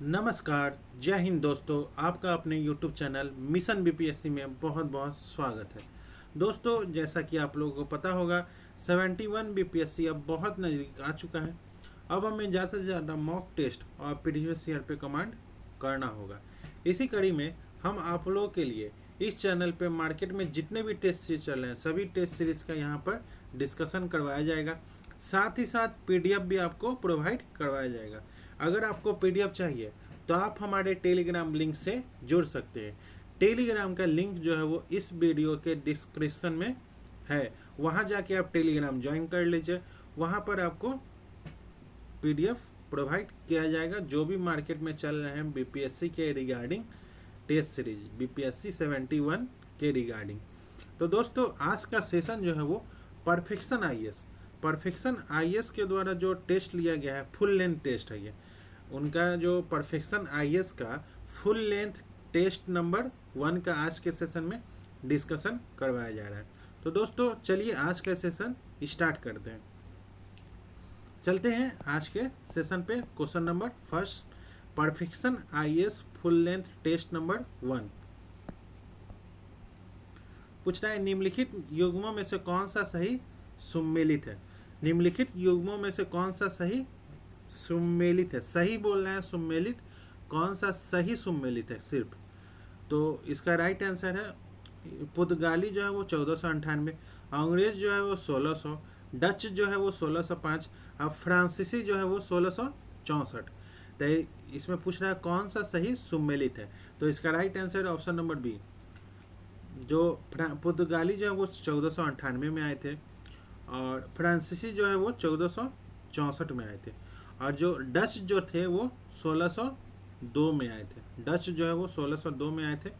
नमस्कार, जय हिंद दोस्तों। आपका अपने YouTube चैनल मिशन बीपीएससी में बहुत बहुत स्वागत है। दोस्तों, जैसा कि आप लोगों को पता होगा 71 बीपीएससी अब बहुत नज़दीक आ चुका है। अब हमें ज़्यादा से ज़्यादा मॉक टेस्ट और प्रीवियस ईयर पे कमांड करना होगा। इसी कड़ी में हम आप लोगों के लिए इस चैनल पे मार्केट में जितने भी टेस्ट सीरीज चल रहे हैं सभी टेस्ट सीरीज का यहाँ पर डिस्कशन करवाया जाएगा। साथ ही साथ पीडीएफ भी आपको प्रोवाइड करवाया जाएगा। अगर आपको पीडीएफ चाहिए तो आप हमारे टेलीग्राम लिंक से जुड़ सकते हैं। टेलीग्राम का लिंक जो है वो इस वीडियो के डिस्क्रिप्शन में है। वहाँ जाके आप टेलीग्राम ज्वाइन कर लीजिए। वहाँ पर आपको पीडीएफ प्रोवाइड किया जाएगा जो भी मार्केट में चल रहे हैं बीपीएससी के रिगार्डिंग टेस्ट सीरीज बीपीएससी 71 के रिगार्डिंग। तो दोस्तों, आज का सेशन जो है वो परफेक्शन आईएएस के द्वारा जो टेस्ट लिया गया है फुल लेंथ टेस्ट है। ये उनका जो परफेक्शन आईएएस का फुल लेंथ टेस्ट नंबर 1 का आज के सेशन में डिस्कशन करवाया जा रहा है। तो दोस्तों, चलिए आज का सेशन स्टार्ट करते हैं। चलते हैं आज के सेशन पे। Question number first, perfection IAS full length test number 1 पूछ रहा है, निम्नलिखित युग्मों में से कौन सा सही सुमेलित है। निम्नलिखित युग्मों में से कौन सा सही सुमेलित है। सही बोलना है, सुमेलित कौन सा सही सुमेलित है सिर्फ। तो इसका राइट आंसर है पुर्तगाली जो है वो 1498, अंग्रेज जो है वो 1600, डच जो है वो 1605 और फ्रांसीसी जो है वो 1664। तो इसमें पूछ रहा है कौन सा सही सुमेलित है। तो इसका राइट आंसर है ऑप्शन नंबर बी। जो पुर्तगाली जो है वो 1498 में आए थे और फ्रांसीसी जो है वो 1464 में आए थे और जो डच जो थे वो 1602 में आए थे। डच जो है वो 1602 में आए थे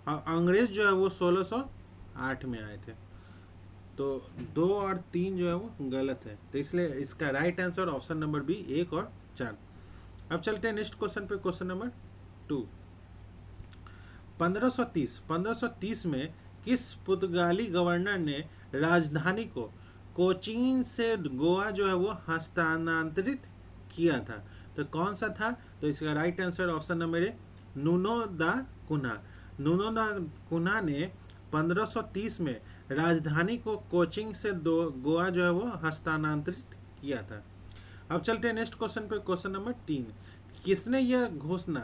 और अंग्रेज जो है वो 1608 में आए थे। तो 2 और 3 जो है वो गलत है। तो इसलिए इसका right answer option number B 1 और 4। अब चलते हैं नेक्स्ट क्वेश्चन पे। क्वेश्चन नंबर 2, 1530 में किस पुर्तगाली गवर्नर ने राजधानी को कोचीन से गोवा जो है वो हस्तांतरित किया था। तो कौन सा था। तो इसका right answer option number A, Nuno दा कुन्हा। नूनो दा कुन्हा ने 1530 में राजधानी को कोचिन से गोवा जो है वो हस्तांतरित किया था। अब चलते हैं नेक्स्ट क्वेश्चन पे। क्वेश्चन नंबर 3, किसने यह घोषणा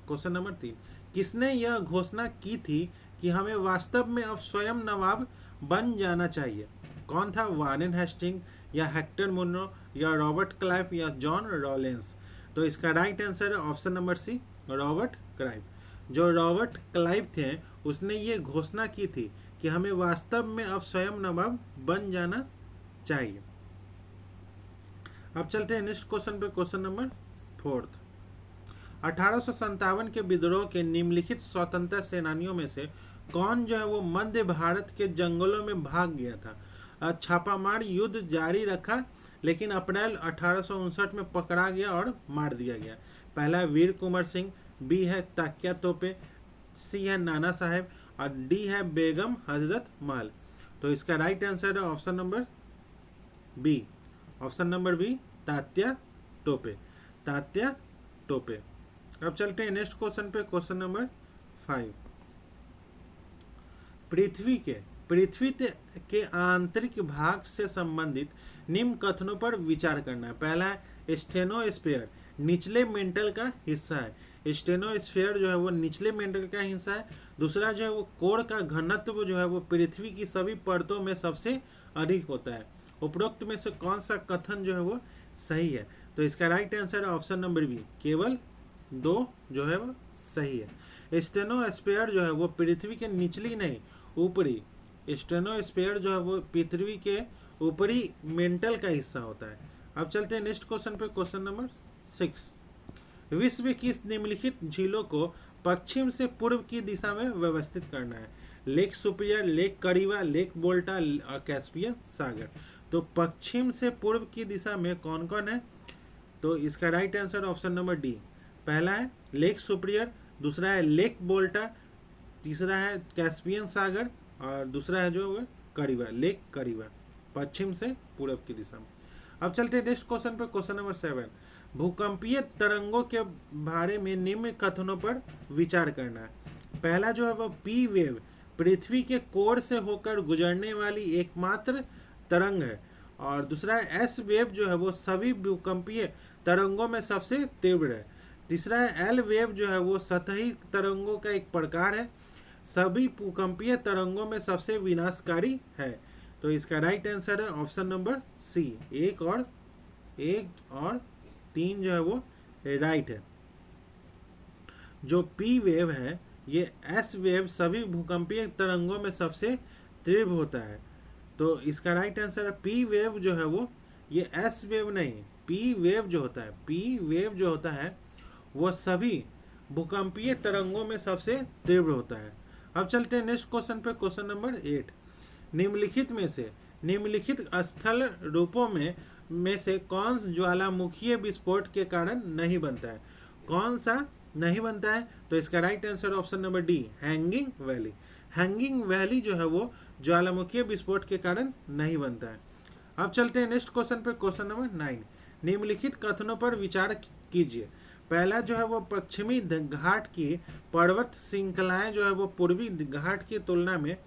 क्वेश्चन नंबर 3, किसने यह घोषणा की थी कि हमें वास्तव में अब स्वयं नवाब बन जाना चाहिए। कौन था। वारेन हेस्टिंग या हेक्टर मुनरो या रॉबर्ट क्लाइव या जॉन रॉलेंस। तो इसका राइट आंसर है option number C, Robert Clive. जो रॉबर्ट क्लाइव थे उसने ये घोषणा की थी कि हमें वास्तव में अब स्वयं नवाब बन जाना चाहिए। अब चलते हैं नेक्स्ट क्वेश्चन पे। क्वेश्चन नंबर 4, 1857 के विद्रोह के निम्नलिखित स्वतंत्रता सेनानियों में से कौन जो है वो मध्य भारत के जंगलों में भाग गया था। छापामार युद्ध जारी रखा लेकिन अप्रैल 1859 में पकड़ा गया और मार दिया गया। पहला है वीर कुंवर सिंह, बी है तात्या तोपे, सी है नाना साहेब और डी है बेगम हजरत महल। तो इसका राइट आंसर है option number B, option number B, Tatya Tope, Tatya Tope. अब चलते हैं नेक्स्ट क्वेश्चन पे। क्वेश्चन नंबर 5, पृथ्वी के आंतरिक भाग से संबंधित निम्न कथनों पर विचार करना है। पहला है स्टेनोस्फीयर, निचले मेंटल का हिस्सा है। स्टेनोस्फीयर जो है वो निचले मेंटल का हिस्सा है। दूसरा जो है वो कोर का घनत्व जो है वो पृथ्वी की सभी परतों में सबसे अधिक होता है। उपरोक्त में से कौन सा कथन जो है वो सही है। तो इसका राइट आंसर है ऑप्शन नंबर बी, केवल 2 जो है वो सही है। स्टेनोस्फीयर जो है वो पृथ्वी के निचली नहीं ऊपरी, स्टेनोस्फीयर जो है वो पृथ्वी के ऊपरी मेंटल का हिस्सा होता है। अब चलते हैं नेक्स्ट क्वेश्चन पे। क्वेश्चन नंबर 6, विश्व की निम्नलिखित झीलों को पश्चिम से पूर्व की दिशा में व्यवस्थित करना है। लेक सुपिरियर, लेक करीवा, लेक बोल्टा और कैस्पियन सागर। तो पश्चिम से पूर्व की दिशा में कौन कौन है। तो इसका right answer option number D. पहला है लेक सुपिरियर, दूसरा है लेक बोल्टा, तीसरा है कैस्पियन सागर और दूसरा है जो करीवा, लेक करीवा, पश्चिम से पूर्व की दिशा में। अब चलते हैं नेक्स्ट क्वेश्चन पे। क्वेश्चन नंबर 7, भूकंपीय तरंगों के बारे में निम्न कथनों पर विचार करना है। पहला जो है वो पी वेव पृथ्वी के कोर से होकर गुजरने वाली एकमात्र तरंग है। और दूसरा है एस वेव जो है वो सभी भूकंपीय तरंगों में सबसे तीव्र है। तीसरा है एल वेव जो है वो सतही तरंगों का एक प्रकार है, सभी भूकंपीय तरंगों में सबसे विनाशकारी है। तो इसका राइट आंसर है ऑप्शन नंबर सी, एक और 3 जो है वो राइट है। जो पी वेव है ये एस वेव सभी भूकंपीय तरंगों में सबसे तीव्र होता है। तो इसका राइट आंसर है पी वेव जो है वो, ये एस वेव नहीं, पी वेव जो होता है, पी वेव जो होता है वो सभी भूकंपीय तरंगों में सबसे तीव्र होता है। अब चलते हैं नेक्स्ट क्वेश्चन पे, क्वेश्चन नंबर 8। निम्नलिखित में से निम्नलिखित स्थल रूपों में से कौन ज्वालामुखीय विस्फोट के कारण नहीं बनता है? कौन सा नहीं बनता है? तो इसका right answer option number D, hanging valley. Hanging valley जो है वो ज्वालामुखीय विस्फोट के कारण नहीं बनता है। अब चलते हैं नेक्स्ट क्वेश्चन पे, क्वेश्चन नंबर 9। निम्नलिखित कथनों पर विचार कीजिए। पहला जो है वो पश्चिमी घाट की पर्वत श्रृंखलाएं जो है वो पूर्वी घाट की तुलना में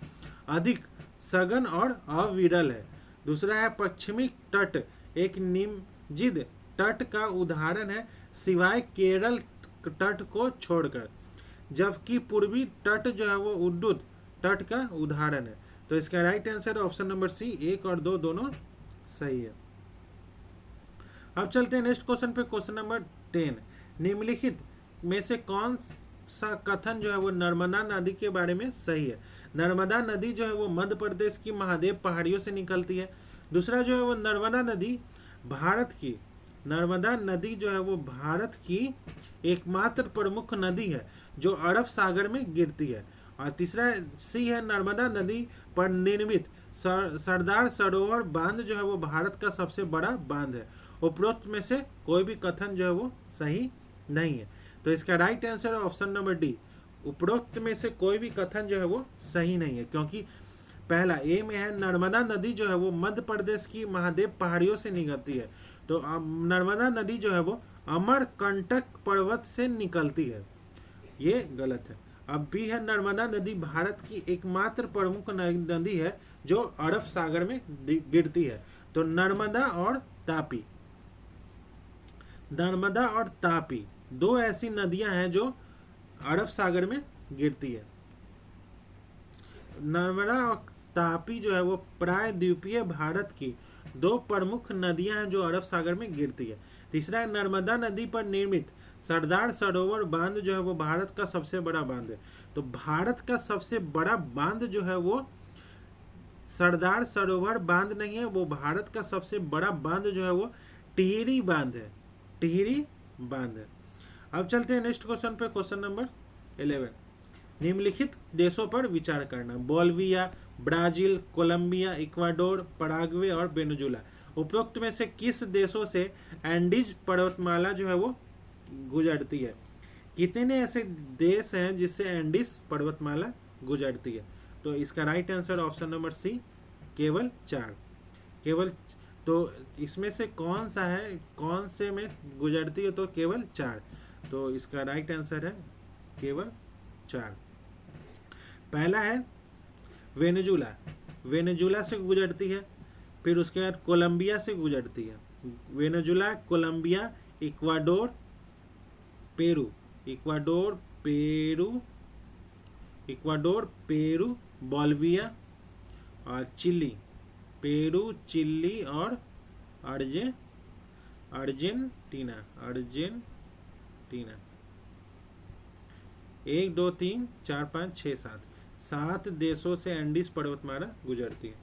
अधिक सघन और अविरल है। दूसरा है पश्चिमी तट एक निमज्जित तट का उदाहरण है सिवाय केरल तट को छोड़कर, जबकि पूर्वी तट जो है वो उद्युत तट का उदाहरण है। तो इसका right answer option number C, 1 और 2 दोनों सही है। अब चलते हैं नेक्स्ट क्वेश्चन पे, क्वेश्चन नंबर 10। निम्नलिखित में से कौन सा कथन जो है वो नर्मदा नदी के बारे में सही है? नर्मदा नदी जो है वो मध्य प्रदेश की महादेव पहाड़ियों से निकलती है। दूसरा जो है वो नर्मदा नदी जो है वो भारत की एकमात्र प्रमुख नदी है जो अरब सागर में गिरती है। और तीसरा सी है नर्मदा नदी पर निर्मित सरदार सरोवर बांध जो है वो भारत का सबसे बड़ा बांध है। उपरोक्त में से कोई भी कथन जो है वो सही नहीं है। तो इसका राइट आंसर है ऑप्शन नंबर डी, उपरोक्त में से कोई भी कथन जो है वो सही नहीं है, क्योंकि पहला ए में है नर्मदा नदी जो है वो मध्य प्रदेश की महादेव पहाड़ियों से निकलती है। तो नर्मदा नदी जो है वो अमरकंटक पर्वत से निकलती है, ये गलत है। अब भी है नर्मदा नदी भारत की एकमात्र प्रमुख नदी है जो अरब सागर में गिरती है। तो नर्मदा और तापी दो ऐसी नदियां हैं जो अरब सागर में गिरती है। नर्मदा और तापी जो है वो प्रायद्वीपीय भारत की दो प्रमुख नदियां हैं जो अरब सागर में गिरती है। तीसरा है नर्मदा नदी पर निर्मित सरदार सरोवर बांध जो है वो भारत का सबसे बड़ा बांध है। तो भारत का सबसे बड़ा बांध जो है वो सरदार सरोवर बांध नहीं है, वो भारत का सबसे बड़ा बांध जो है वो टिहरी बांध है, टिहरी बांध है। अब चलते हैं नेक्स्ट क्वेश्चन पे, क्वेश्चन नंबर 11। निम्नलिखित देशों पर विचार करना। Bolivia, Brazil, Colombia, Ecuador, Paraguay और वेनेजुला। उपरोक्त में से किस देशों से एंडीज पर्वतमाला जो है वो गुजरती है? कितने ऐसे देश हैं जिससे एंडीज पर्वतमाला गुजरती है? तो इसका right answer option number C, केवल 4। केवल, तो इसमें से कौन सा है, कौन से में गुजरती है? तो केवल 4। तो इसका राइट आंसर है केवल 4। पहला है वेनेजुला, वेनेजुला से गुजरती है। फिर उसके बाद कोलंबिया से गुजरती है। Venezuela, Colombia, Ecuador, Peru, Ecuador, Peru, Bolivia और चिली, पेरू, चिली और अर्जेंटीना। 1 2 3 4 5 6 7 देशों से एंडीज पर्वतमाला गुजरती है।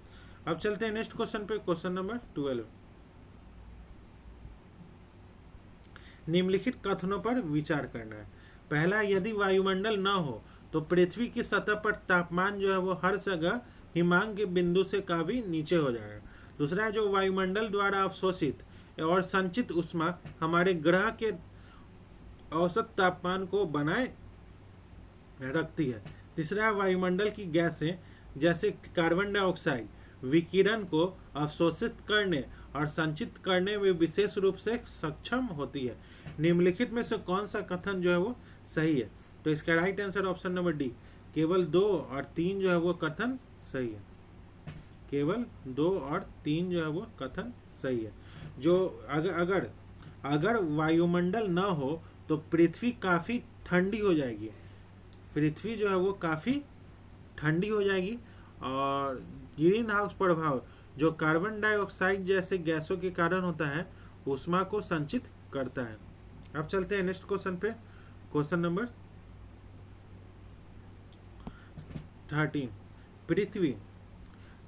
अब चलते हैं नेक्स्ट क्वेश्चन पे, क्वेश्चन नंबर 12। निम्नलिखित कथनों पर विचार करना है। पहला, यदि वायुमंडल न हो तो पृथ्वी की सतह पर तापमान जो है वो हर जगह हिमांक के बिंदु से काफी नीचे हो जाएगा। दूसरा है, जो वायुमंडल द्वारा अवशोषित और संचित ऊष्मा हमारे ग्रह के औसत तापमान को बनाए रखती है। तीसरा है, वायुमंडल की गैसें जैसे कार्बन डाइऑक्साइड विकिरण को अवशोषित करने और संचित करने में विशेष रूप से सक्षम होती है। निम्नलिखित में से कौन सा कथन जो है वो सही है? तो इसका right answer option number D, केवल 2 और 3 जो है वो कथन सही है। केवल 2 और 3 जो है वो कथन सही है। जो अगर वायुमंडल न हो तो पृथ्वी काफ़ी ठंडी हो जाएगी। पृथ्वी जो है वो काफ़ी ठंडी हो जाएगी और ग्रीन हाउस प्रभाव जो कार्बन डाइऑक्साइड जैसे गैसों के कारण होता है ऊष्मा को संचित करता है। अब चलते हैं नेक्स्ट क्वेश्चन पे। Question number 13।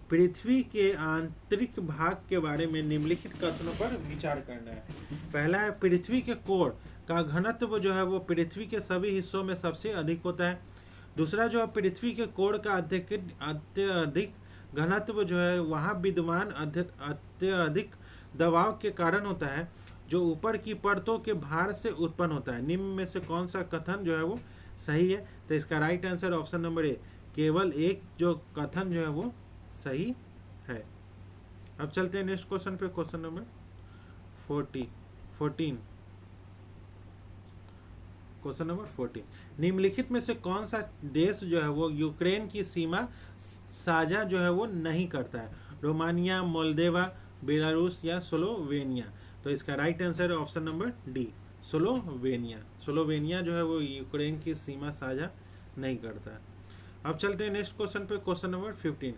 पृथ्वी के आंतरिक भाग के बारे में निम्नलिखित कथनों पर विचार करना है। पहला है, पृथ्वी के कोर का घनत्व जो है वो पृथ्वी के सभी हिस्सों में सबसे अधिक होता है। दूसरा जो है, पृथ्वी के कोर का अत्यधिक घनत्व जो है वहाँ विद्यमान अत्यधिक दबाव के कारण होता है जो ऊपर की परतों के भार से उत्पन्न होता है। निम्न में से कौन सा कथन जो है वो सही है? तो इसका right answer option number A, केवल एक जो कथन जो है वो सही है। अब चलते हैं नेक्स्ट क्वेश्चन पे। Question number 14। क्वेश्चन नंबर 14, निम्नलिखित में से कौन सा देश जो है वो यूक्रेन की सीमा साझा जो है वो नहीं करता है? रोमानिया, मोल्दोवा, बेलारूस या स्लोवेनिया? तो इसका right answer option number D, Slovenia जो है वो यूक्रेन की सीमा साझा नहीं करता है। अब चलते हैं नेक्स्ट क्वेश्चन पे। क्वेश्चन नंबर 15,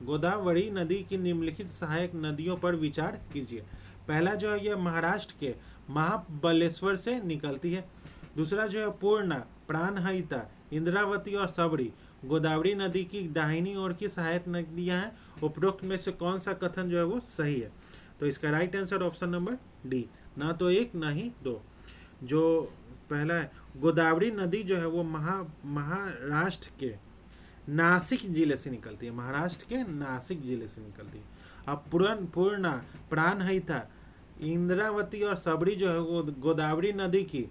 गोदावरी नदी की निम्नलिखित सहायक नदियों पर विचार कीजिए। पहला जो है यह महाराष्ट्र के महाबलेश्वर से निकलती है। दूसरा जो है पूर्णा, प्राणहिता, इंद्रावती और सबरी गोदावरी नदी की दाहिनी ओर की सहायक नदियां हैं। उपरोक्त में से कौन सा कथन जो है वो सही है? तो इसका right answer option number D, ना तो 1 ना ही 2। जो पहला है, गोदावरी नदी जो है वो महाराष्ट्र के नासिक जिले से निकलती है। महाराष्ट्र के नासिक जिले से निकलती है। अब पूर्णा, प्राणहिता, इंद्रावती और सबरी जो है वो गोदावरी नदी की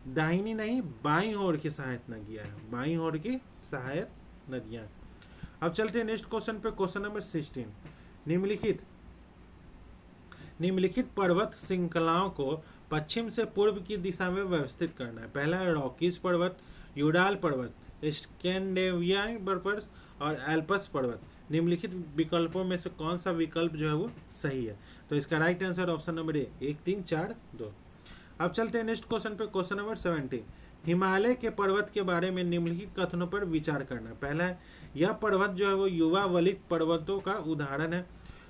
दाहिनी नहीं बाईं ओर की सहायक नदियां हैं। बाईं ओर की सहायक नदियां। अब चलते हैं नेक्स्ट क्वेश्चन पे। क्वेश्चन नंबर 16, निम्नलिखित पर्वत श्रृंखलाओं को पश्चिम से पूर्व की दिशा में व्यवस्थित करना है। पहला है रॉकीज पर्वत, यूडाल पर्वत, स्कैंडिनेवियन पर्वत और एल्पस पर्वत। निम्नलिखित विकल्पों में से कौन सा विकल्प जो है वो सही है? तो इसका right answer option number A, 1 3 4 2। अब चलते हैं नेक्स्ट क्वेश्चन पे। क्वेश्चन नंबर 17, हिमालय के पर्वत के बारे में निम्नलिखित कथनों पर विचार करना। पहला है, यह पर्वत जो है वो युवा वलित पर्वतों का उदाहरण है।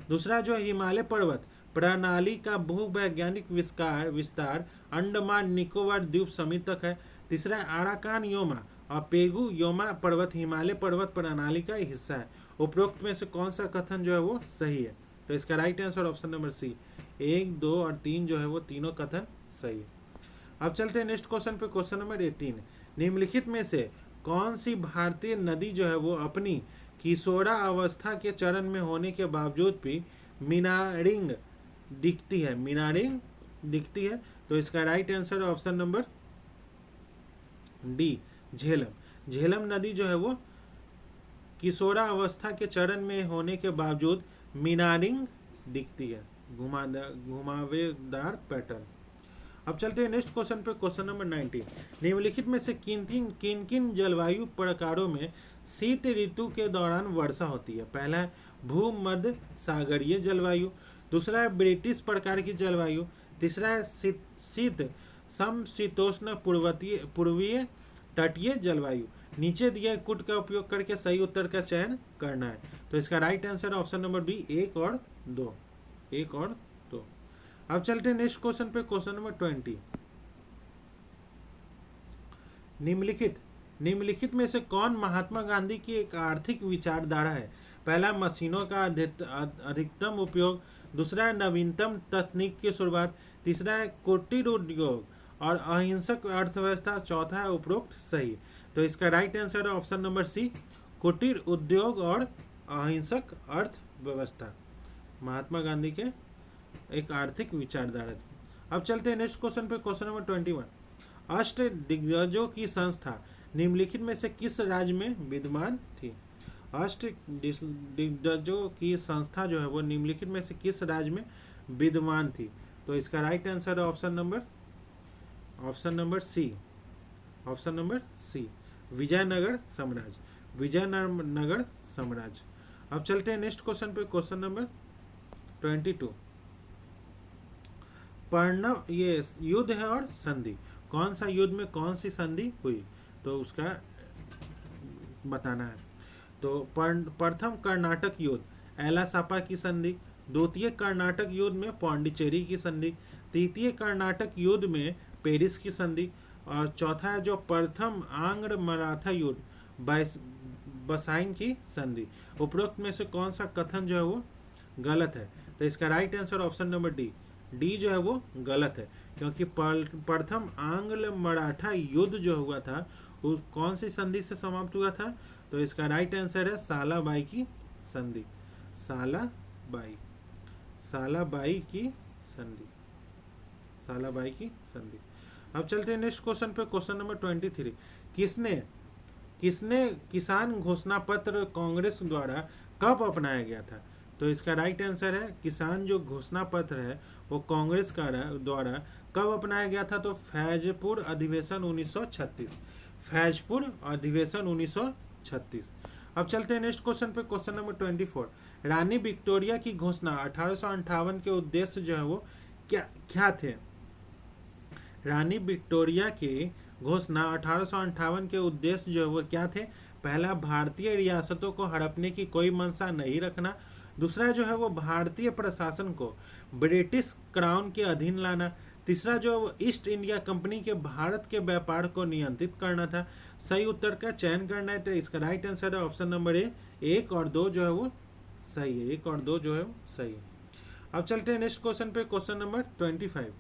दूसरा जो है, हिमालय पर्वत प्रणाली का भूवैज्ञानिक विस्तार अंडमान निकोबार द्वीप समूह तक है। तीसरा, आराकान योमा और पेगु योमा पर्वत हिमालय पर्वत प्रणाली का हिस्सा है। उपरोक्त में से कौन सा कथन जो है वो सही है? तो इसका right answer option number C, 1 2 और 3 जो है वो तीनों कथन सही है। अब चलते हैं नेक्स्ट क्वेश्चन पे। क्वेश्चन नंबर 18, निम्नलिखित में से कौन सी भारतीय नदी जो है वो अपनी किशोरा अवस्था के चरण में होने के बावजूद भी मीनारिंग दिखती है? तो इसका right answer option number D, Jhelum नदी जो है वो किशोरा अवस्था के चरण में होने के बावजूद मीनारिंग दिखती है, घुमावेदार पैटर्न। अब चलते हैं नेक्स्ट क्वेश्चन पे। क्वेश्चन नंबर 19, निम्नलिखित में से किन किन जलवायु प्रकारों में शीत ऋतु के दौरान वर्षा होती है? पहला है भूमध्य सागरीय जलवायु, दूसरा है ब्रिटिश प्रकार की जलवायु, तीसरा है शीत समशीतोष्ण पूर्वीय तटीय जलवायु। नीचे दिए कुट का उपयोग करके सही उत्तर का चयन करना है। तो इसका right answer option number B, 1 और 2। अब चलते हैं नेक्स्ट क्वेश्चन पे। क्वेश्चन नंबर 20, निम्नलिखित में से कौन महात्मा गांधी की एक आर्थिक विचारधारा है? पहला, मशीनों का अधिकतम उपयोग, दूसरा है नवीनतम तकनीक की शुरुआत, तीसरा है कुटीर उद्योग और अहिंसक अर्थव्यवस्था, चौथा है उपरोक्त सही। तो इसका राइट आंसर है ऑप्शन नंबर सी, कुटीर उद्योग और अहिंसक अर्थव्यवस्था महात्मा गांधी के एक आर्थिक विचारधारा थी। अब चलते हैं नेक्स्ट क्वेश्चन पे। क्वेश्चन नंबर 21, अष्ट दिग्गजों की संस्था निम्नलिखित में से किस राज्य में विद्यमान थी? अष्ट दिग्गजों की संस्था जो है वो निम्नलिखित में से किस राज्य में विद्यमान थी? तो इसका राइट आंसर है option number C. Option number C, Vijayanagar साम्राज्य। विजयनगर साम्राज्य। अब चलते हैं नेक्स्ट क्वेश्चन पे, क्वेश्चन नंबर 22। पर्णव, ये युद्ध है और संधि, कौन सा युद्ध में कौन सी संधि हुई, तो उसका बताना है। तो प्रथम कर्नाटक युद्ध एलासापा की संधि, द्वितीय कर्नाटक युद्ध में पौंडीचेरी की संधि, तृतीय कर्नाटक युद्ध में पेरिस की संधि, और चौथा है जो प्रथम आंग्ल मराठा युद्ध बसाइन की संधि। उपरोक्त में से कौन सा कथन जो है वो गलत है? तो इसका right answer option number D जो है वो गलत है, क्योंकि प्रथम आंग्ल मराठा युद्ध जो हुआ था वो कौन सी संधि से समाप्त हुआ था? तो इसका राइट आंसर है सालाबाई की संधि। सालाबाई की संधि। सालाबाई की संधि। अब चलते हैं नेक्स्ट क्वेश्चन पे, क्वेश्चन नंबर 23। किसने किसान घोषणा पत्र कांग्रेस द्वारा कब अपनाया गया था? तो इसका राइट आंसर है किसान जो घोषणा पत्र है वो कांग्रेस का द्वारा कब अपनाया गया था? तो फैजपुर अधिवेशन 1936। फैजपुर अधिवेशन 1936। अब चलते हैं नेक्स्ट क्वेश्चन पे, क्वेश्चन नंबर 24। रानी विक्टोरिया की घोषणा 1858 के उद्देश्य जो है वो क्या थे? रानी विक्टोरिया की घोषणा 1858 के उद्देश्य जो है वो क्या थे? पहला, भारतीय रियासतों को हड़पने की कोई मंशा नहीं रखना। दूसरा जो है वो भारतीय प्रशासन को ब्रिटिश क्राउन के अधीन लाना। तीसरा जो है वो ईस्ट इंडिया कंपनी के भारत के व्यापार को नियंत्रित करना था। सही उत्तर का चयन करना है, तो इसका राइट आंसर है ऑप्शन नंबर ए। 1 और 2 जो है वो सही है। 1 और 2 जो है वो सही है। अब चलते हैं नेक्स्ट क्वेश्चन पे, क्वेश्चन नंबर 25।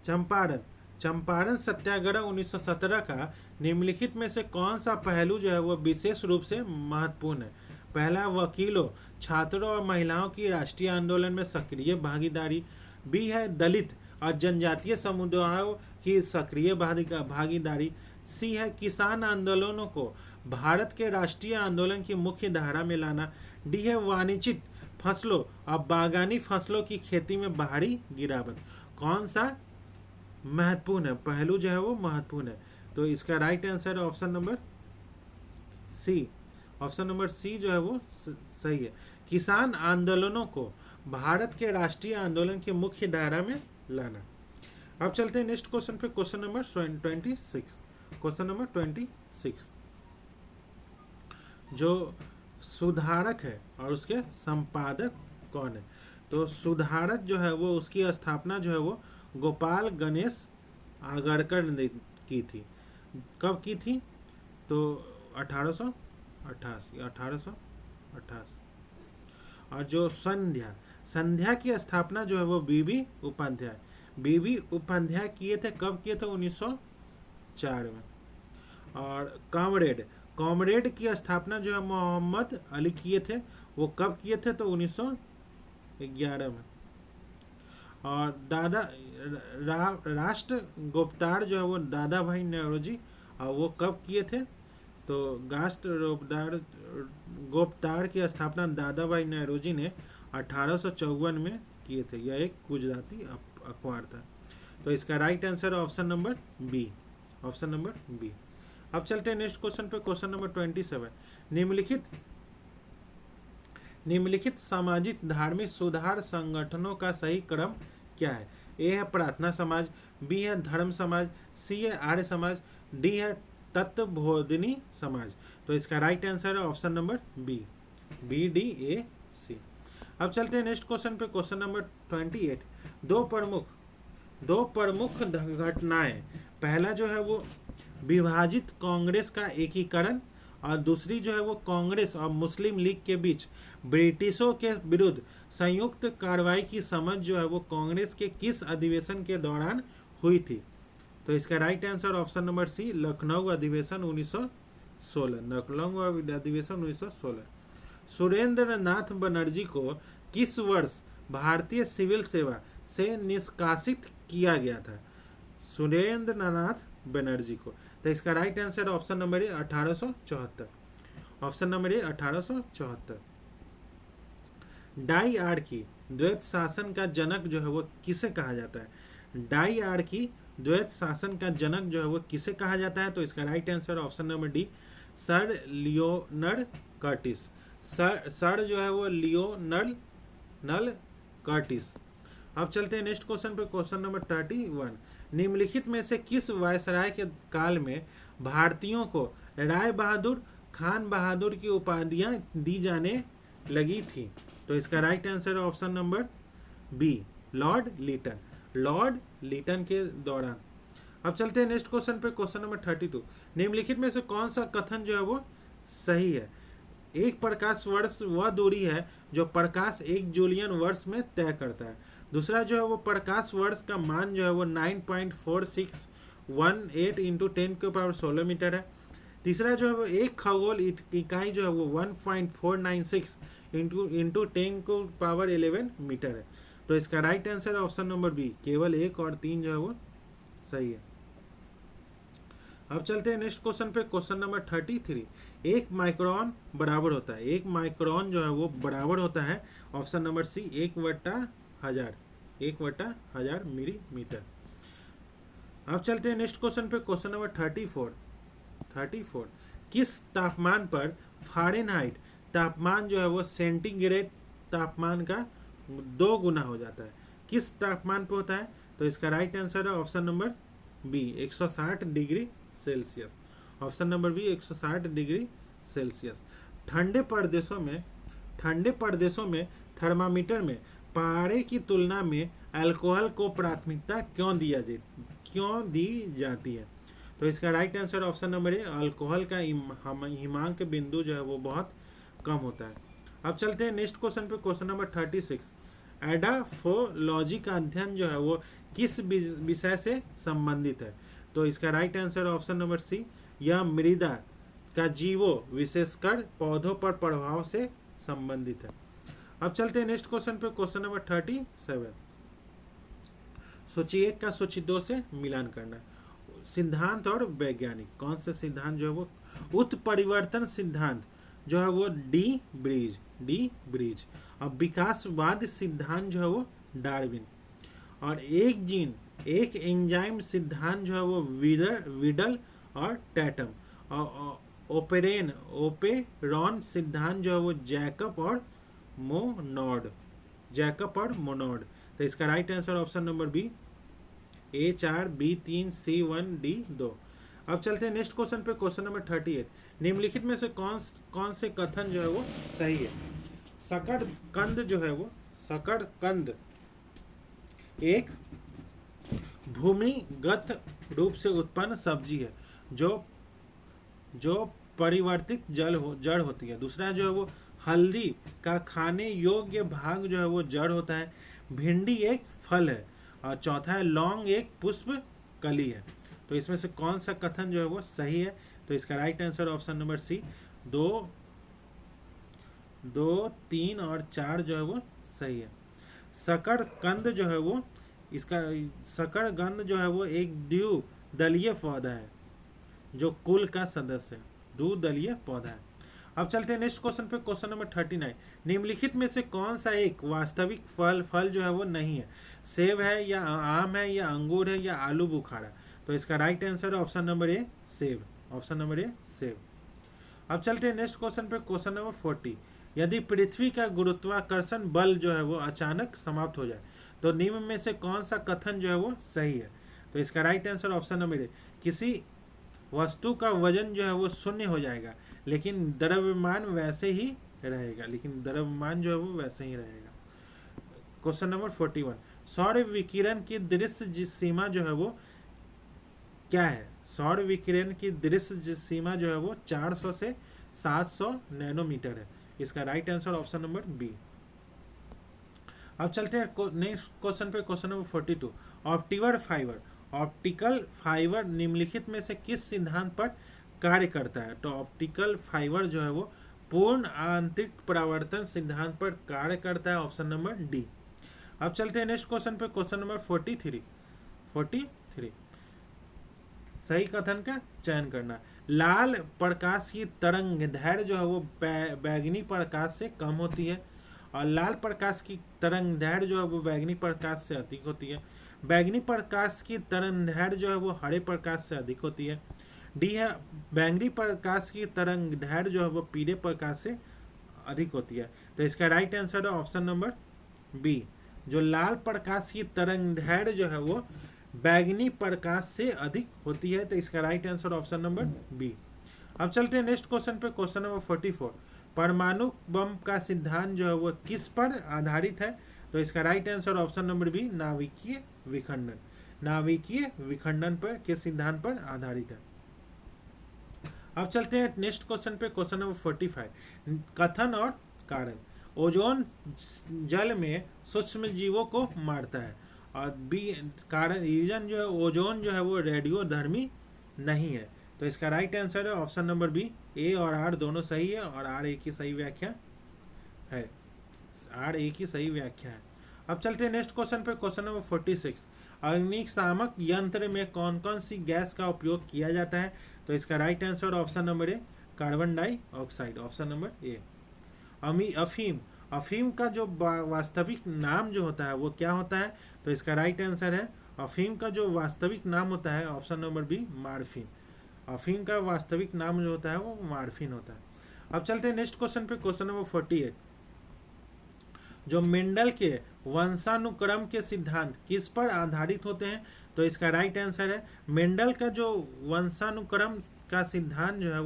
चंपारण सत्याग्रह 1917 का निम्नलिखित में से कौन सा पहलू जो है वो विशेष रूप से महत्वपूर्ण है? पहला, वकीलों, छात्रों और महिलाओं की राष्ट्रीय आंदोलन में सक्रिय भागीदारी। बी है दलित और जनजातीय समुदायों की सक्रिय भागीदारी। सी है किसान आंदोलनों को भारत के राष्ट्रीय आंदोलन की मुख्य धारा में लाना। डी है वाणिज्यिक फसलों और बागानी फसलों की खेती में बाहरी गिरावट। कौन सा महत्वपूर्ण है, पहलू जो है वो महत्वपूर्ण है? तो इसका राइट आंसर है option number C. Option number C जो है वो सही है। किसान आंदोलनों को भारत के राष्ट्रीय आंदोलन की मुख्य धारा में लाना। अब चलते हैं नेक्स्ट क्वेश्चन पे, क्वेश्चन नंबर 26। Question number 26। जो सुधारक है और उसके संपादक कौन है? तो सुधारक जो है वो उसकी स्थापना जो है वो गोपाल गणेश आगरकर ने की थी। कब की थी? तो 1888। और जो संध्या की स्थापना जो है वो बीबी उपाध्याय किए थे। कब किए थे? 1904 में। और कॉमरेड की स्थापना जो है मोहम्मद अली किए थे। वो कब किए थे? तो 1911 में। और राष्ट्र गोपतार जो है वो दादा भाई नौरोजी, और वो कब किए थे? तो राष्ट्र गोपतार की स्थापना दादा भाई नौरोजी ने 1854 में किए थे। यह एक गुजराती अखबार था। तो इसका right answer option number B. Option number B. अब चलते हैं नेक्स्ट क्वेश्चन पे, क्वेश्चन नंबर 27। निम्नलिखित सामाजिक धार्मिक सुधार संगठनों का सही क्रम क्या है? ए है प्रार्थना समाज, बी है धर्म समाज, सी है आर्य समाज, डी है तत्वबोधिनी समाज। तो इसका राइट आंसर है option number B D A C. अब चलते हैं नेक्स्ट क्वेश्चन पे, क्वेश्चन नंबर 28। दो प्रमुख घटनाएं, पहला जो है वो विभाजित कांग्रेस का एकीकरण, और दूसरी जो है वो कांग्रेस और मुस्लिम लीग के बीच ब्रिटिशों के विरुद्ध संयुक्त कार्रवाई की समझ जो है वो कांग्रेस के किस अधिवेशन के दौरान हुई थी? तो इसका right answer option number C, Lucknow अधिवेशन 1916। लखनऊ अधिवेशन 1916। सुरेंद्र नाथ बनर्जी को किस वर्ष भारतीय सिविल सेवा से निष्कासित किया गया था? सुरेंद्र नाथ बनर्जी को तो इसका right answer option number A 1874। Option number A 1874। डाइआर्की द्वैत शासन का जनक जो है वो किसे कहा जाता है? डाइआर्की द्वैत शासन का जनक जो है वो किसे कहा जाता है? तो इसका right answer option number D sir Leonard Curtis. Sir जो है वो लियोनार्ड नल कर्टिस। अब चलते हैं नेक्स्ट क्वेश्चन पे, क्वेश्चन नंबर 31। निम्नलिखित में से किस वायसराय के काल में भारतीयों को राय बहादुर, खान बहादुर की उपाधियां दी जाने लगी थी? तो इसका right answer option number B Lord Lytton. Lord Lytton के दौरान। अब चलते हैं नेक्स्ट क्वेश्चन पे, क्वेश्चन नंबर 32। निम्नलिखित में से कौन सा कथन जो है वो सही है? एक प्रकाश वर्ष वह दूरी है जो प्रकाश एक जूलियन वर्ष में तय करता है। दूसरा जो है वो प्रकाश वर्ष का मान जो है वो 9.4618 इंटू 10⁻16 मीटर है। तीसरा जो है वो एक खगोल इकाई जो है वो 1.496 इंटू 10⁻11 मीटर है। तो इसका right answer option number B केवल 1 और 3 जो है वो सही है। अब चलते हैं नेक्स्ट क्वेश्चन पे, क्वेश्चन नंबर 33। एक माइक्रोन बराबर होता है, एक माइक्रोन जो है वो बराबर होता है ऑप्शन नंबर सी 1/1000 मिलीमीटर। अब चलते हैं नेक्स्ट क्वेश्चन पे, क्वेश्चन नंबर 34। किस तापमान पर फ़ारेनहाइट तापमान जो है वो सेंटीग्रेड तापमान का 2 गुना हो जाता है? किस तापमान पे होता है? तो इसका राइट आंसर है option number B 160 degree Celsius. Option number B 160 degree Celsius. ठंडे प्रदेशों में थर्मामीटर में पारे की तुलना में अल्कोहल को प्राथमिकता क्यों दी जाती है? तो इसका right answer option number A alcohol का हिमांक बिंदु जो है वो बहुत कम होता है। अब चलते हैं नेक्स्ट क्वेश्चन पे, क्वेश्चन नंबर 36। एडाफोलॉजी का अध्ययन जो है वो किस विषय से संबंधित है? तो इसका right answer option number C यह मृदा का जीवों विशेषकर पौधों पर प्रभाव से संबंधित है। अब चलते हैं नेक्स्ट क्वेश्चन पे, क्वेश्चन नंबर 37। सूची 1 का सूची 2 से मिलान करना। सिद्धांत और वैज्ञानिक कौन से सिद्धांत जो है वो उत्परिवर्तन सिद्धांत जो है वो डी ब्रिज। अब विकासवाद सिद्धांत जो है वो डार्विन। और एक जीन एक एंजाइम सिद्धांत जो है वो विडल और टैटम। और ओपेरॉन सिद्धांत जो है वो जैकब और मोनोड। तो इसका right answer option number B A4 B3 C1 D2। अब चलते हैं नेक्स्ट क्वेश्चन पे, क्वेश्चन नंबर 38। निम्नलिखित में से कौन से कथन जो है वो सही है? शकरकंद एक भूमिगत रूप से उत्पन्न सब्जी है जो परिवर्तित जड़ होती है। दूसरा जो है वो हल्दी का खाने योग्य भाग जो है वो जड़ होता है। भिंडी एक फल है। और चौथा है लौंग एक पुष्प कली है। तो इसमें से कौन सा कथन जो है वो सही है? तो इसका right answer option number C 2, 3 और 4 जो है वो सही है। शकरकंद जो है वो जो है वो एक द्विदलीय पौधा है जो कुल का सदस्य है, द्विदलीय पौधा है। अब चलते हैं नेक्स्ट क्वेश्चन पे, क्वेश्चन नंबर 39। निम्नलिखित में से कौन सा एक वास्तविक फल जो है वो नहीं है? सेब है या आम है या अंगूर है या आलू बुखारा? तो इसका राइट आंसर है ऑप्शन नंबर ए सेब। ऑप्शन नंबर ए सेब। अब चलते हैं नेक्स्ट क्वेश्चन पे, क्वेश्चन नंबर 40। यदि पृथ्वी का गुरुत्वाकर्षण बल जो है वो अचानक समाप्त हो जाए तो निम्न में से कौन सा कथन जो है वो सही है? तो इसका right answer option number A किसी वस्तु का वजन जो है वो शून्य हो जाएगा लेकिन द्रव्यमान वैसे ही रहेगा। Question number 41। सौर विकिरण की दृश्य सीमा जो है वो क्या है? सौर विकिरण की दृश्य सीमा जो है वो 400 से 700 नैनोमीटर है। इसका right answer option number B. अब चलते हैं नेक्स्ट क्वेश्चन पे, क्वेश्चन नंबर 42। ऑप्टिकल फाइबर निम्नलिखित में से किस सिद्धांत पर कार्य करता है? तो ऑप्टिकल फाइबर जो है वो पूर्ण आंतरिक परावर्तन सिद्धांत पर कार्य करता है। Option number D. अब चलते हैं नेक्स्ट क्वेश्चन पे, क्वेश्चन नंबर 43। सही कथन का चयन करना। लाल प्रकाश की तरंग दैर्घ्य जो है वो बैगनी प्रकाश से कम होती है, और लाल प्रकाश की तरंग दैर्घ्य जो है वो बैगनी प्रकाश से अधिक होती है। बैगनी प्रकाश की तरंग दैर्घ्य जो है वो हरे प्रकाश से अधिक होती है। डी है, बैंगनी प्रकाश की तरंग दैर्घ्य जो है वो पीले प्रकाश से अधिक होती है। तो इसका राइट आंसर है ऑप्शन नंबर बी, जो लाल प्रकाश की तरंग दैर्घ्य जो है वो बैगनी प्रकाश से अधिक होती है। तो इसका right answer option number B. अब चलते हैं नेक्स्ट क्वेश्चन पे, क्वेश्चन नंबर 44। परमाणु बम का सिद्धांत जो है वो किस पर आधारित है? तो इसका right answer option number B, नाभिकीय विखंडन। नाभिकीय विखंडन पर के सिद्धांत पर आधारित है। अब चलते हैं नेक्स्ट क्वेश्चन पे, क्वेश्चन नंबर 45। कथन और कारण। ओजोन जल में सूक्ष्म जीवों को मारता है, और बी कारण रीजन जो है ओजोन जो है वो रेडियोधर्मी नहीं है। तो इसका राइट आंसर है ऑप्शन नंबर बी, ए और आर दोनों सही है, और आर एक ही सही व्याख्या है। आर एक ही सही व्याख्या है। अब चलते हैं नेक्स्ट क्वेश्चन पे, क्वेश्चन नंबर 46। अग्निशामक यंत्र में कौन कौन सी गैस का उपयोग किया जाता है? तो इसका right answer option number A, carbon dioxide, option number A. अफीम, अफीम का जो वास्तविक नाम जो होता है वो क्या होता है? तो इसका राइट आंसर है, अफीम का जो वास्तविक नाम होता है ऑप्शन नंबर बी, मार्फिन। अफीम का वास्तविक नाम जो होता है वो मार्फिन होता है। अब चलते हैं नेक्स्ट क्वेश्चन पे, क्वेश्चन नंबर 48। जो मेंडल के वंशानुक्रम के सिद्धांत किस पर आधारित होते हैं? तो इसका राइट आंसर है, मेंडल का जो वंशानुक्रम का सिद्धांत जो है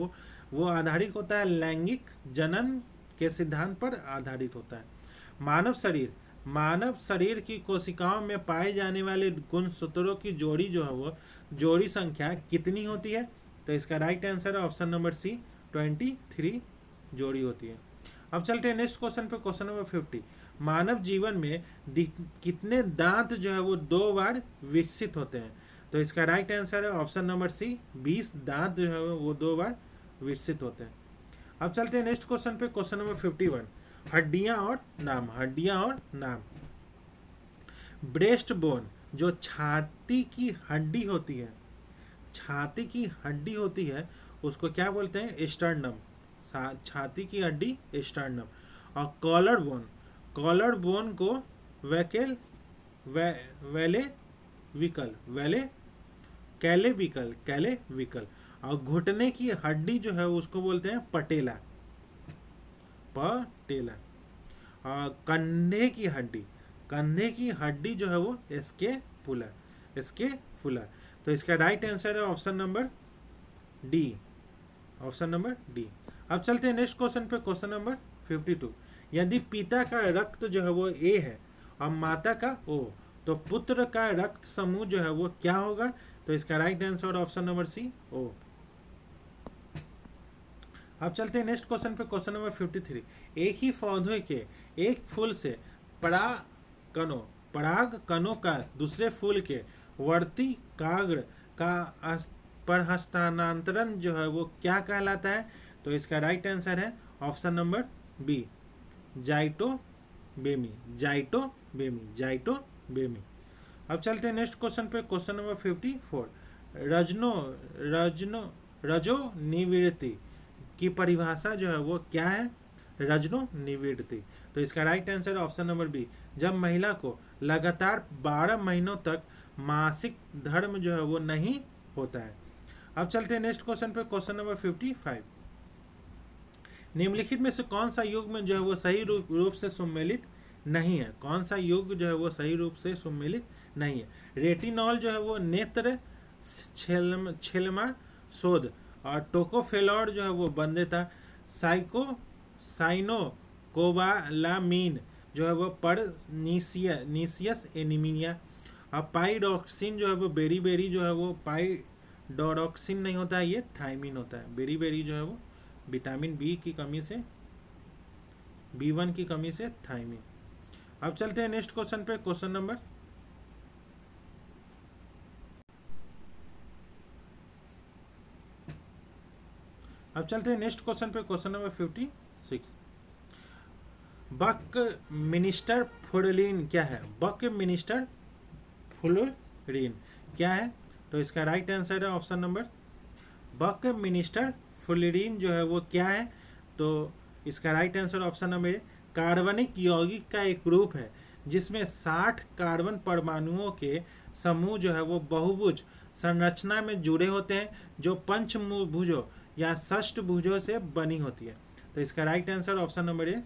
वो आधारित होता है लैंगिक जनन के सिद्धांत पर आधारित होता है। मानव शरीर की कोशिकाओं में पाए जाने वाले गुणसूत्रों की जोड़ी जो है वो जोड़ी संख्या कितनी होती है? तो इसका राइट आंसर है ऑप्शन नंबर सी, 23 जोड़ी होती है। अब चलते हैं नेक्स्ट क्वेश्चन पे, क्वेश्चन नंबर 50। मानव जीवन में कितने दांत जो है वो 2 बार विकसित होते हैं? तो इसका राइट आंसर है ऑप्शन नंबर सी, 20 दांत जो है वो 2 बार विकसित होते हैं। अब चलते हैं नेक्स्ट क्वेश्चन पे, क्वेश्चन नंबर 51। हड्डियां और नाम। हड्डियां और नाम। ब्रेस्ट बोन, जो छाती की हड्डी होती है, छाती की हड्डी होती है उसको क्या बोलते हैं? स्टर्नम। छाती की हड्डी स्टर्नम। और कॉलर बोन, कॉलर बोन को कैलेविकल। और घुटने की हड्डी जो है उसको बोलते हैं पटेला। और कंधे की हड्डी जो है वो स्केपुलर। तो इसका राइट आंसर है option number D, option number D. अब चलते हैं नेक्स्ट क्वेश्चन पे, क्वेश्चन नंबर 52। यदि पिता का रक्त जो है वो ए है और माता का ओ, तो पुत्र का रक्त समूह जो है वो क्या होगा? तो इसका right answer option number C, O. अब चलते हैं नेक्स्ट क्वेश्चन पे, क्वेश्चन नंबर 53। एक ही पौधे के एक फूल से पराग कणों का दूसरे फूल के वर्ती काग्र का पर हस्तांतरण जो है वो क्या कहलाता है? तो इसका राइट आंसर है ऑप्शन नंबर बी, जाइटोबेमी। अब चलते हैं नेक्स्ट क्वेश्चन पे, क्वेश्चन नंबर 54। रजोनिवृत्ति की परिभाषा जो है वो क्या है? रजोनिवृत्ति। तो इसका right answer option number B, जब महिला को लगातार 12 महीनों तक मासिक धर्म जो है वो नहीं होता है। अब चलते हैं नेक्स्ट क्वेश्चन पे, क्वेश्चन नंबर 55। निम्नलिखित में से कौन सा युग्म जो है वो सही रूप से सम्मिलित नहीं है? कौन सा युग्म जो है वो सही रूप से सम्मिलित नहीं है? रेटिनॉल जो है वो नेत्र छेलमा शोध, और टोकोफेलॉर जो है वो बंध्यता, साइनोकोबालामीन जो है वो परनीसियस एनीमिया, और पाइरोक्सिन जो है वो बेरी जो है वो पाइडोरोक्सिन नहीं होता है, ये थायमिन होता है। बेरी जो है वो विटामिन बी की कमी से, B1 की कमी से थायमिन। अब चलते हैं नेक्स्ट क्वेश्चन पे, क्वेश्चन नंबर 56। बक मिनिस्टर फुडलिन क्या है? बक मिनिस्टर फुडलिन क्या है? तो इसका राइट आंसर है ऑप्शन नंबर बक मिनिस्टर फुलरीन जो है वो क्या है, तो इसका right answer option number A कार्बनिक यौगिक का एक रूप है जिसमें 60 कार्बन परमाणुओं के समूह जो है वो बहुभुज संरचना में जुड़े होते हैं जो पंचभुजों या षष्ठभुजों से बनी होती है। तो इसका right answer option number A.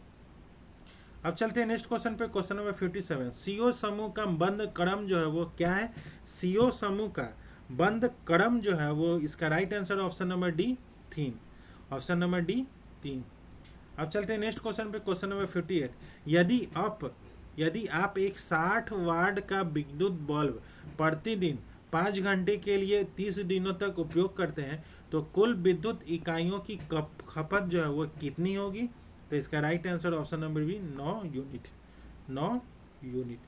अब चलते हैं नेक्स्ट क्वेश्चन पे, क्वेश्चन नंबर 57। सीओ समूह का बंद क्रम जो है वो क्या है, सीओ समूह का बंद क्रम जो है वो इसका right answer option number D 3, option number D 3। अब चलते हैं नेक्स्ट क्वेश्चन पे, क्वेश्चन नंबर 58। यदि आप एक 60 वाट का विद्युत बल्ब प्रतिदिन 5 घंटे के लिए 30 दिनों तक उपयोग करते हैं तो कुल विद्युत इकाइयों की खपत जो है वो कितनी होगी, तो इसका right answer option number B 9 unit, 9 unit.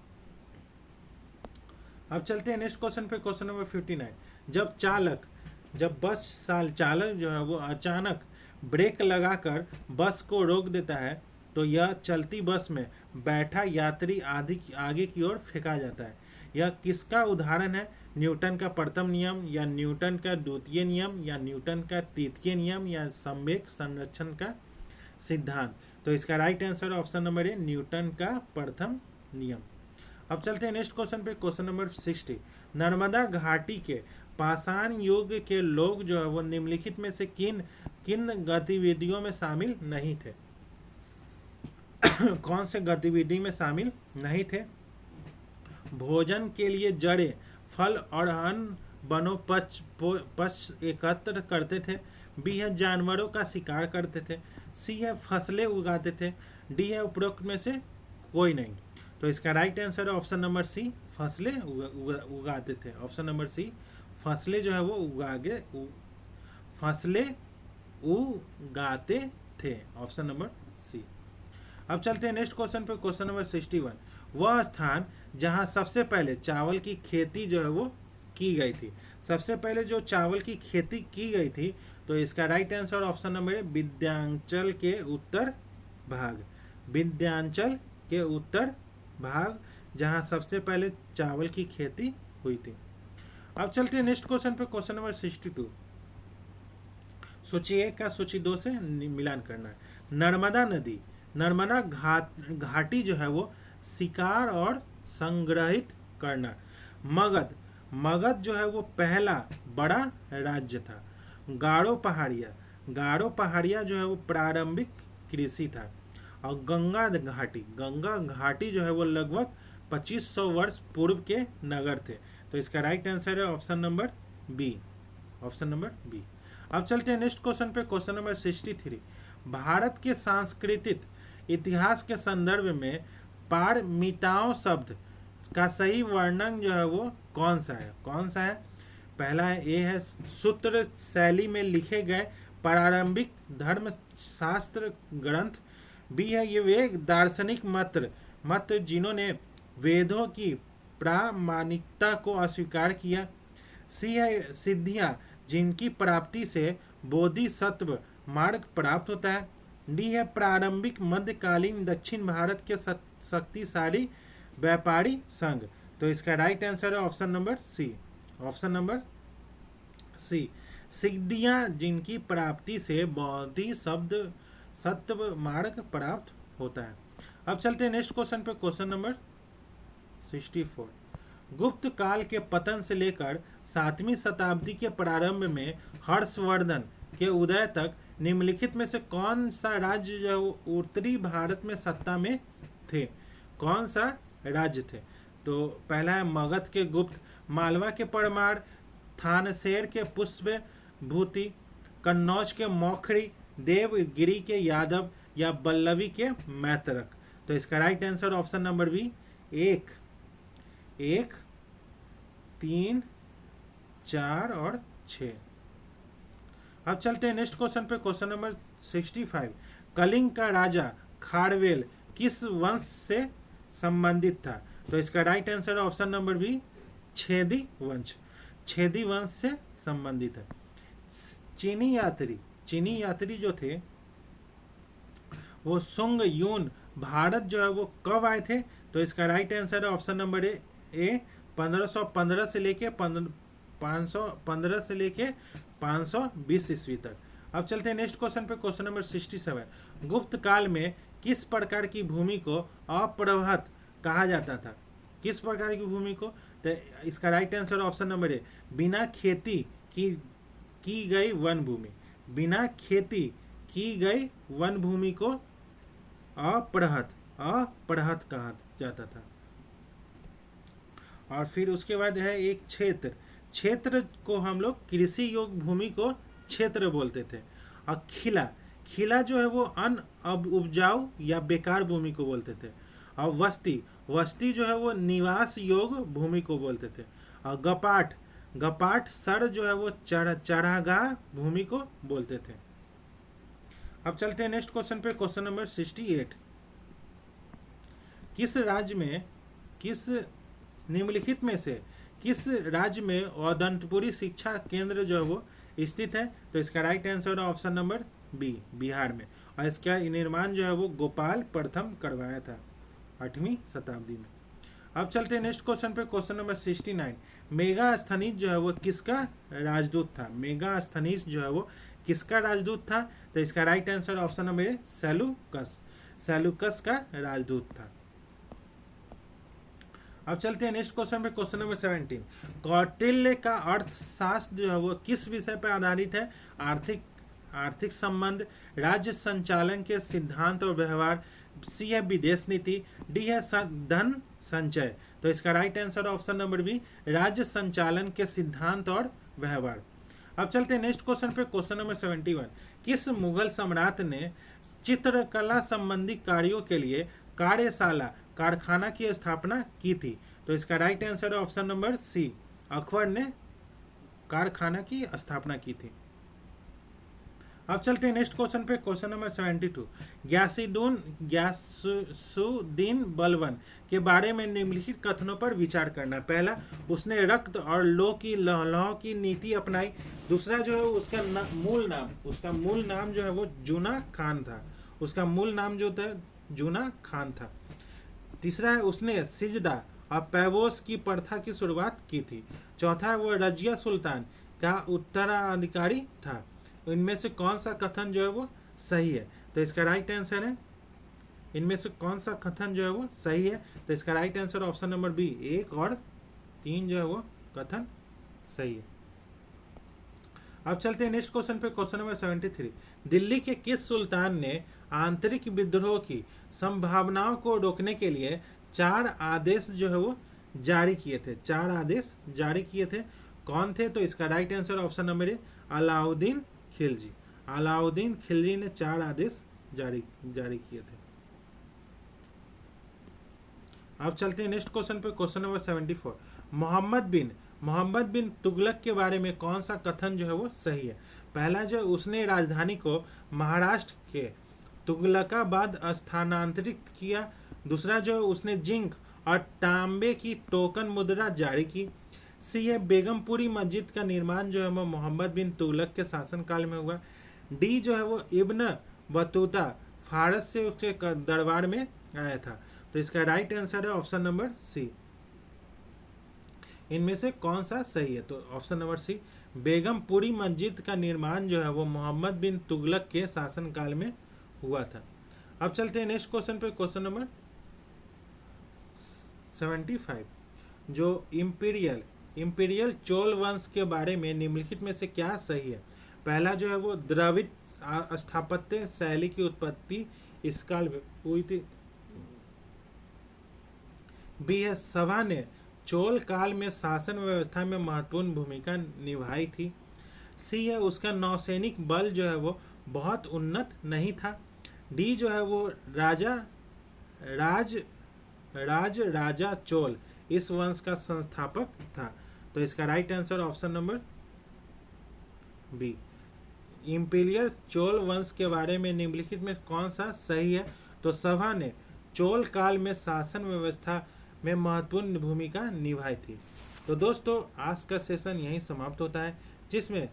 अब चलते हैं नेक्स्ट क्वेश्चन पे, क्वेश्चन नंबर 59। जब बस चालक जो है वो अचानक ब्रेक लगाकर बस को रोक देता है तो यह चलती बस में बैठा यात्री आगे की ओर फेंका जाता है। यह किसका उदाहरण है, न्यूटन का प्रथम नियम या न्यूटन का द्वितीय नियम या न्यूटन का तृतीय नियम या संवेग संरक्षण का सिद्धांत। तो इसका right answer option number A Newton का प्रथम नियम। अब चलते हैं नेक्स्ट क्वेश्चन पे, क्वेश्चन नंबर 60। नर्मदा घाटी के पाषाण युग के लोग जो है वो निम्नलिखित में से किन किन गतिविधियों में शामिल नहीं थे कौन से गतिविधि में शामिल नहीं थे, भोजन के लिए जड़ें, फल और अन्न वनोपज एकत्र करते थे, बी है जानवरों का शिकार करते थे, सी है फसलें उगाते थे, डी है उपरोक्त में से कोई नहीं। तो इसका राइट आंसर है ऑप्शन नंबर सी फसलें उगाते थे, ऑप्शन नंबर सी फसलें जो है वो फसलें उगाते थे, ऑप्शन नंबर सी। अब चलते हैं नेक्स्ट क्वेश्चन पे, क्वेश्चन नंबर 61। वह स्थान जहां सबसे पहले चावल की खेती जो है वो की गई थी, सबसे पहले जो चावल की खेती की गई थी, तो इसका राइट आंसर ऑप्शन नंबर है विंध्याचल के उत्तर भाग, विंध्याचल के उत्तर भाग जहां सबसे पहले चावल की खेती हुई थी। अब चलते हैं नेक्स्ट क्वेश्चन पे, क्वेश्चन नंबर 62। सूची 1 का सूची 2 से मिलान करना है। नर्मदा घाटी जो है वो शिकार और संग्रहित करना। मगध जो है वो पहला बड़ा राज्य था। गारो पहाड़िया जो है वो प्रारंभिक कृषि था। और गंगा घाटी जो है वो लगभग 2500 वर्ष पूर्व के नगर थे। तो इसका राइट आंसर है option number B, option number B. अब चलते हैं नेक्स्ट क्वेश्चन पे, क्वेश्चन नंबर 63। भारत के सांस्कृतिक इतिहास के संदर्भ में पारमिताओं शब्द का सही वर्णन जो है वो कौन सा है, पहला है ए है सूत्र शैली में लिखे गए प्रारंभिक धर्मशास्त्र ग्रंथ, बी है ये वे दार्शनिक मत जिन्होंने वेदों की प्रामाणिकता को अस्वीकार किया, सी है सिद्धियां जिनकी प्राप्ति से बोधिसत्व मार्ग प्राप्त होता है, डी है प्रारंभिक मध्यकालीन दक्षिण भारत के शक्तिशाली व्यापारी संघ। तो इसका राइट आंसर है option number C, option number C सिद्धियां जिनकी प्राप्ति से बोधिसत्व मार्ग प्राप्त होता है। अब चलते हैं नेक्स्ट क्वेश्चन पे, क्वेश्चन नंबर 64। गुप्त काल के पतन से लेकर 7वीं शताब्दी के प्रारंभ में हर्षवर्धन के उदय तक निम्नलिखित में से कौन सा राज्य जो उत्तरी भारत में सत्ता में थे, कौन सा राज्य थे, तो पहला है मगध के गुप्त, मालवा के परमार, थानसेर के पुष्पभूति, कन्नौज के मौखरी, देवगिरी के यादव या बल्लवी के मैत्रक। तो इसका right answer option number B 1, 3, 4 और 6। अब चलते हैं नेक्स्ट क्वेश्चन पे, क्वेश्चन नंबर 65। कलिंग का राजा खारवेल किस वंश से संबंधित था, तो इसका right answer option number B Chedi वंश से संबंधित है। चीनी यात्री जो थे वो सुंग यून भारत जो है वो कब आए थे, तो इसका राइट आंसर है ऑप्शन नंबर ए 1515 से लेके 515 से लेके 520 ईस्वी तक। अब चलते हैं नेक्स्ट क्वेश्चन पे, क्वेश्चन नंबर 67। गुप्त काल में किस प्रकार की भूमि को अप्रवहत कहा जाता था? किस प्रकार की भूमि को? तो इसका right answer option number A, बिना खेती की गई वन भूमि। बिना खेती की गई वन भूमि को अपरहत कहा जाता था। और फिर उसके बाद है एक क्षेत्र। क्षेत्र को हम लोग कृषि योग्य भूमि को क्षेत्र बोलते थे। और खिला जो है वो उपजाऊ या बेकार भूमि को बोलते थे। और वस्ती जो है वो निवास योग्य भूमि को बोलते थे। और गपाट सर जो है वो चढ़ागाह भूमि को बोलते थे। अब चलते हैं नेक्स्ट क्वेश्चन पे, क्वेश्चन नंबर 68। निम्नलिखित में से किस राज्य में औदंतपुरी शिक्षा केंद्र जो है वो स्थित है? तो इसका राइट आंसर है ऑप्शन नंबर बी, बिहार में। और इसका निर्माण जो है वो गोपाल प्रथम करवाया था 8वीं शताब्दी में। अब चलते हैं नेक्स्ट क्वेश्चन पे, क्वेश्चन नंबर 69। मेगास्थनीज जो है वो किसका राजदूत था? मेगास्थनीज जो है वो किसका राजदूत था? तो इसका right answer option number A, Seleucus का राजदूत था। अब चलते हैं नेक्स्ट क्वेश्चन पे, क्वेश्चन नंबर 17। कौटिल्य का अर्थशास्त्र जो है वो किस विषय पर आधारित है? आर्थिक संबंध, राज्य संचालन के सिद्धांत और व्यवहार, सी है विदेश नीति, डी है धन संचय। तो इसका right answer option number B, राज्य संचालन के सिद्धांत और व्यवहार। अब चलते हैं नेक्स्ट क्वेश्चन पे, क्वेश्चन नंबर 71। किस मुगल सम्राट ने चित्रकला संबंधी कार्यों के लिए कार्यशाला कारखाना की स्थापना की थी? तो इसका राइट आंसर है ऑप्शन नंबर सी, अकबर ने कारखाना की स्थापना की थी। अब चलते हैं नेक्स्ट क्वेश्चन पे, क्वेश्चन नंबर 72। ग्यासुद्दीन बलबन के बारे में निम्नलिखित कथनों पर विचार करना। पहला, उसने रक्त और लौह की नीति अपनाई। दूसरा जो है उसका मूल नाम जो है वो जूना खान था। उसका मूल नाम जो था जूना खान था। तीसरा है उसने सिजदा और पैबोस की प्रथा की शुरुआत की थी। चौथा है वो रजिया सुल्तान का उत्तराधिकारी था। इनमें से कौन सा कथन जो है वो सही है? तो इसका राइट आंसर है, इनमें से कौन सा कथन जो है वो सही है? तो इसका right answer option number B, 1 और 3 जो है वो कथन सही है। अब चलते हैं नेक्स्ट क्वेश्चन पे, क्वेश्चन नंबर 73। दिल्ली के किस सुल्तान ने आंतरिक विद्रोह की संभावनाओं को रोकने के लिए 4 आदेश जो है वो जारी किए थे? 4 आदेश जारी किए थे, कौन थे? तो इसका right answer option number A, Alauddin Khilji. Alauddin Khilji ने 4 आदेश जारी किए थे। अब चलते हैं नेक्स्ट क्वेश्चन पे, क्वेश्चन नंबर 74। मोहम्मद बिन तुगलक के बारे में कौन सा कथन जो है वो सही है? पहला जो उसने राजधानी को महाराष्ट्र के तुगलकाबाद स्थानांतरित किया। दूसरा जो उसने जिंक और तांबे की टोकन मुद्रा जारी की। सी है बेगमपुरी मस्जिद का निर्माण जो है वो मोहम्मद बिन तुगलक के शासनकाल में हुआ। डी जो है वो इब्न बतूता फारस से उसके दरबार में आया था। तो इसका राइट आंसर है ऑप्शन नंबर सी। इनमें से कौन सा सही है? तो ऑप्शन नंबर सी, बेगमपुरी मस्जिद का निर्माण जो है वो मोहम्मद बिन तुगलक के शासनकाल में हुआ था। अब चलते हैं नेक्स्ट क्वेश्चन पे, क्वेश्चन नंबर 75। जो इंपीरियल चोल वंश के बारे में निम्नलिखित में से क्या सही है? पहला जो है वो द्रविड़ स्थापत्य शैली की उत्पत्ति इस काल में हुई थी। बी है सभा ने चोल काल में शासन व्यवस्था में महत्वपूर्ण भूमिका निभाई थी। सी है उसका नौसैनिक बल जो है वो बहुत उन्नत नहीं था। डी जो है वो राजा चोल इस वंश का संस्थापक था। तो इसका right answer option number B, imperial Chola वंश के बारे में निम्नलिखित में कौन सा सही है? तो सभा ने चोल काल में शासन व्यवस्था में महत्वपूर्ण भूमिका निभाई थी। तो दोस्तों आज का सेशन यहीं समाप्त होता है, जिसमें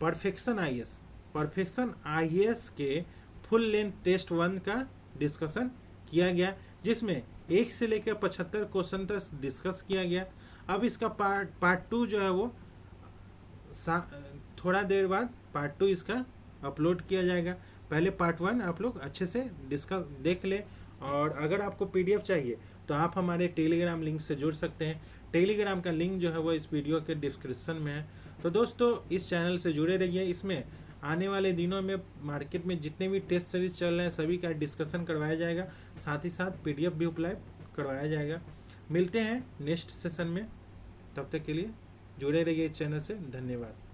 परफेक्शन आईएएस के फुल लेंथ टेस्ट 1 का डिस्कशन किया गया, जिसमें 1 से लेकर 75 क्वेश्चन तक डिस्कस किया गया। अब इसका पार्ट 2 जो है वो थोड़ा देर बाद पार्ट 2 इसका अपलोड किया जाएगा। पहले पार्ट 1 आप लोग अच्छे से डिस्कस देख ले, और अगर आपको PDF चाहिए तो आप हमारे टेलीग्राम लिंक से जुड़ सकते हैं। टेलीग्राम का लिंक जो है वो इस वीडियो के डिस्क्रिप्शन में है। तो दोस्तों इस चैनल से जुड़े रहिए, इसमें आने वाले दिनों में मार्केट में जितने भी टेस्ट सीरीज चल रहे हैं सभी का डिस्कशन करवाया जाएगा, साथ ही साथ PDF भी उपलब्ध करवाया जाएगा। मिलते हैं नेक्स्ट सेशन में, तब तक के लिए जुड़े रहिए इस चैनल से। धन्यवाद।